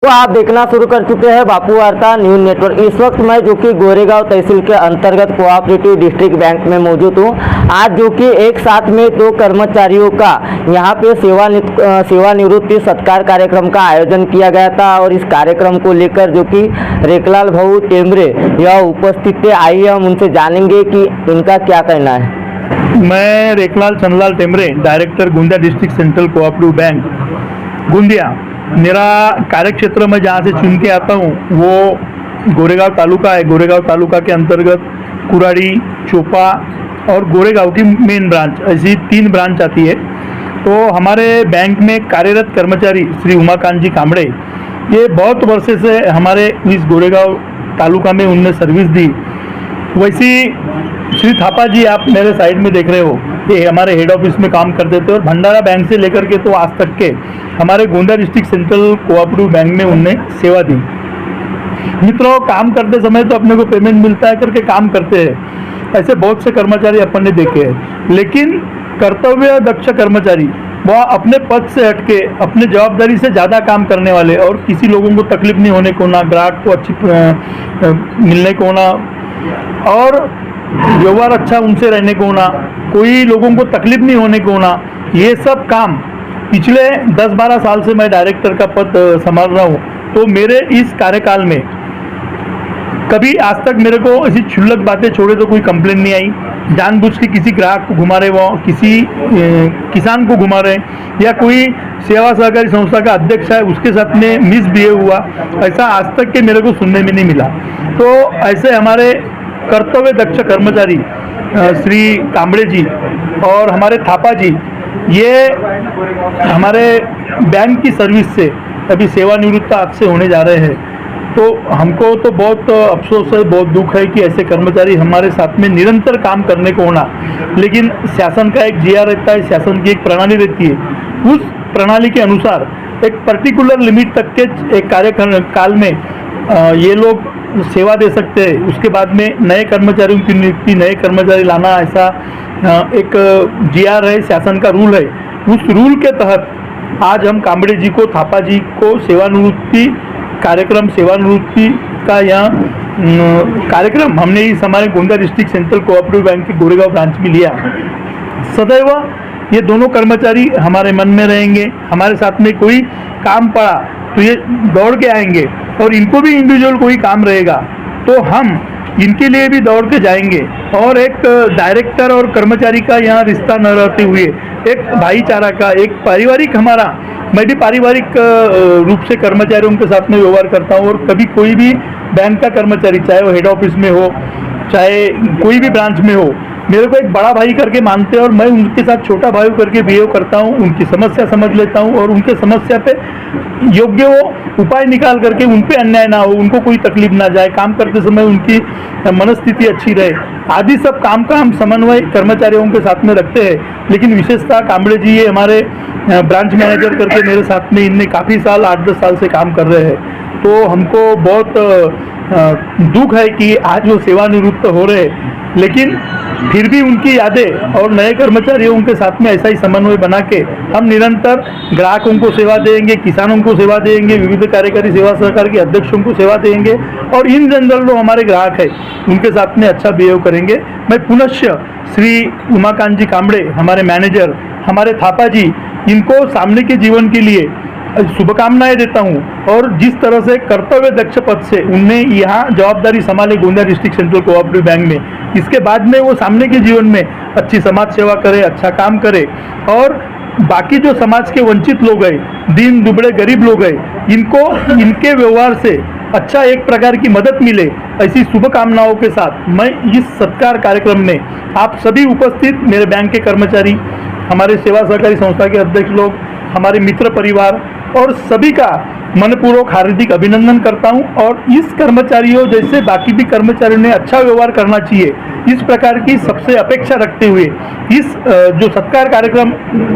तो आप देखना शुरू कर चुके हैं बापू वार्ता न्यूज नेटवर्क। इस वक्त मैं जो कि गोरेगांव तहसील के अंतर्गत कोऑपरेटिव डिस्ट्रिक्ट बैंक में मौजूद हूं। आज जो कि एक साथ में 2 कर्मचारियों का यहां पे सेवानिवृत्ति सत्कार कार्यक्रम का आयोजन किया गया था और इस कार्यक्रम को लेकर जो कि रेखलाल भाऊ टेमरे यह उपस्थित थे। आइए हम उनसे जानेंगे कि इनका क्या कहना है। मैं Rekhlal Chandlal Temre, director Gondia district central cooperative bank Gondia. मेरा कार्य क्षेत्र में जहाँ से चुन के आता हूँ वो गोरेगांव तालुका है। गोरेगांव तालुका के अंतर्गत कुराड़ी, चोपा और गोरेगांव की मेन ब्रांच, ऐसी 3 ब्रांच आती है। तो हमारे बैंक में कार्यरत कर्मचारी श्री उमाकांत जी कामड़े, ये बहुत वर्षे से हमारे इस गोरेगांव तालुका में उनने सर्विस दी। वैसी श्री थापा जी आप मेरे साइड में देख रहे हो, ये हमारे हेड ऑफिस में काम करते थे और भंडारा बैंक से लेकर के तो आज तक के हमारे Gondia district central cooperative bank में उनने सेवा दी। मित्रों, काम करते समय तो अपने को पेमेंट मिलता है करके काम करते हैं, ऐसे बहुत से कर्मचारी अपन ने देखे हैं। लेकिन कर्तव्य दक्ष कर्मचारी, वह अपने पद से हटके अपने जवाबदारी से ज़्यादा काम करने वाले और किसी लोगों को तकलीफ नहीं होने को ना, ग्राहक को अच्छी मिलने को ना और व्यवहार अच्छा उनसे रहने को ना, कोई लोगों को तकलीफ नहीं होने को ना, ये सब काम पिछले 10-12 साल से मैं डायरेक्टर का पद संभाल रहा हूँ। तो मेरे इस कार्यकाल में कभी आज तक मेरे को ऐसी क्षुल्लक बातें छोड़े तो कोई कंप्लेन नहीं आई। जानबूझ के किसी ग्राहक को घुमा रहे, वो किसी किसान को घुमा रहे, या कोई सेवा सहकारी संस्था का अध्यक्ष है उसके साथ में मिसबिहेव हुआ, ऐसा आज तक के मेरे को सुनने में नहीं मिला। तो ऐसे हमारे कर्तव्य दक्ष कर्मचारी श्री कामड़े जी और हमारे थापा जी, ये हमारे बैंक की सर्विस से अभी सेवानिवृत्त आज से होने जा रहे हैं। तो हमको तो बहुत अफसोस है, बहुत दुख है कि ऐसे कर्मचारी हमारे साथ में निरंतर काम करने को होना। लेकिन शासन का एक जीआर रहता है, शासन की एक प्रणाली रहती है, उस प्रणाली के अनुसार एक पर्टिकुलर लिमिट तक के एक कार्यकाल में ये लोग सेवा दे सकते हैं। उसके बाद में नए कर्मचारियों की नियुक्ति, नए कर्मचारी लाना, ऐसा एक जीआर है, शासन का रूल है। उस रूल के तहत आज हम कामड़े जी को, थापा जी को सेवानिवृत्ति कार्यक्रम, सेवानिवृत्ति का यहाँ कार्यक्रम हमने इस हमारे Gondia district central cooperative bank के गोरेगांव ब्रांच में लिया। सदैव ये दोनों कर्मचारी हमारे मन में रहेंगे। हमारे साथ में कोई काम पड़ा तो ये दौड़ के आएंगे और इनको भी इंडिविजुअल कोई काम रहेगा तो हम इनके लिए भी दौड़ के जाएंगे। और एक डायरेक्टर और कर्मचारी का यहाँ रिश्ता न रहते हुए एक भाईचारा का, एक पारिवारिक, हमारा, मैं भी पारिवारिक रूप से कर्मचारियों के साथ में व्यवहार करता हूँ। और कभी कोई भी बैंक का कर्मचारी, चाहे वो हेड ऑफिस में हो, चाहे कोई भी ब्रांच में हो, मेरे को एक बड़ा भाई करके मानते हैं और मैं उनके साथ छोटा भाई करके बिहेव करता हूँ। उनकी समस्या समझ लेता हूँ और उनके समस्या पे योग्य वो उपाय निकाल करके उन पे अन्याय ना हो, उनको कोई तकलीफ ना जाए, काम करते समय उनकी मनस्थिति अच्छी रहे, आदि सब काम का हम समन्वय कर्मचारियों के साथ में रखते हैं। लेकिन विशेषता कामड़े जी, ये हमारे ब्रांच मैनेजर करके मेरे साथ में इनने काफ़ी साल, 8-10 साल से काम कर रहे हैं। तो हमको बहुत दुख है कि आज वो सेवानिवृत्त हो रहे हैं, लेकिन फिर भी उनकी यादें और नए कर्मचारियों के साथ में ऐसा ही समन्वय बना के हम निरंतर ग्राहकों को सेवा देंगे, किसानों को सेवा देंगे, विविध कार्यकारी सेवा सहकार के अध्यक्षों को सेवा देंगे और इन जनरल जो हमारे ग्राहक है उनके साथ में अच्छा बिहेव करेंगे। मैं पुनश्च श्री उमाकांत जी कामड़े, हमारे मैनेजर, हमारे थापा जी, इनको सामने के जीवन के लिए शुभकामनाएं देता हूं। और जिस तरह से कर्तव्य दक्ष पद से उनने यहाँ जवाबदारी संभाली Gondia district central cooperative bank में, इसके बाद में वो सामने के जीवन में अच्छी समाज सेवा करे, अच्छा काम करे और बाकी जो समाज के वंचित लोग हैं, दीन दुबड़े गरीब लोग हैं, इनको इनके व्यवहार से अच्छा एक प्रकार की मदद मिले, ऐसी शुभकामनाओं के साथ मैं इस सत्कार कार्यक्रम में आप सभी उपस्थित मेरे बैंक के कर्मचारी, हमारे सेवा सहकारी संस्था के अध्यक्ष लोग, हमारे मित्र परिवार और सभी का मनपूर्वक हार्दिक अभिनंदन करता हूं। और इस कर्मचारियों जैसे बाकी भी कर्मचारियों ने अच्छा व्यवहार करना चाहिए, इस प्रकार की सबसे अपेक्षा रखते हुए इस जो सत्कार कार्यक्रम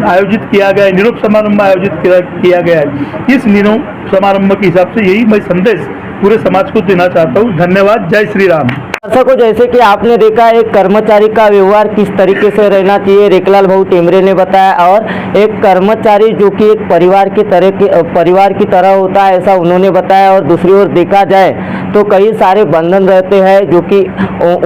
आयोजित किया गया है, निरोप समारंभ आयोजित किया गया है, इस निरोप समारंभ के हिसाब से यही मैं संदेश पूरे समाज को देना चाहता हूँ। धन्यवाद। जय श्री राम। दर्शकों, जैसे कि आपने देखा एक कर्मचारी का व्यवहार किस तरीके से रहना चाहिए रेखलाल भाऊ टेमरे ने बताया, और एक कर्मचारी जो कि एक परिवार की तरह होता है ऐसा उन्होंने बताया। और दूसरी ओर देखा जाए तो कई सारे बंधन रहते हैं जो कि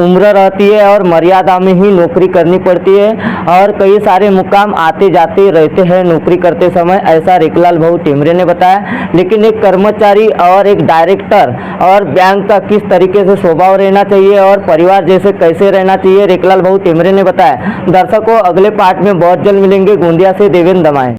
उम्र रहती है और मर्यादा में ही नौकरी करनी पड़ती है, और कई सारे मुकाम आते जाते रहते हैं नौकरी करते समय, ऐसा रेखलाल भाऊ टेमरे ने बताया। लेकिन एक कर्मचारी और एक डायरेक्टर और बैंक का किस तरीके से स्वभाव रहना चाहिए और परिवार जैसे कैसे रहना चाहिए रेखलाल भाऊ टेमरे ने बताया। दर्शकों, अगले पार्ट में बहुत जल्द मिलेंगे। गोंदिया से देवेंद्र दमाए।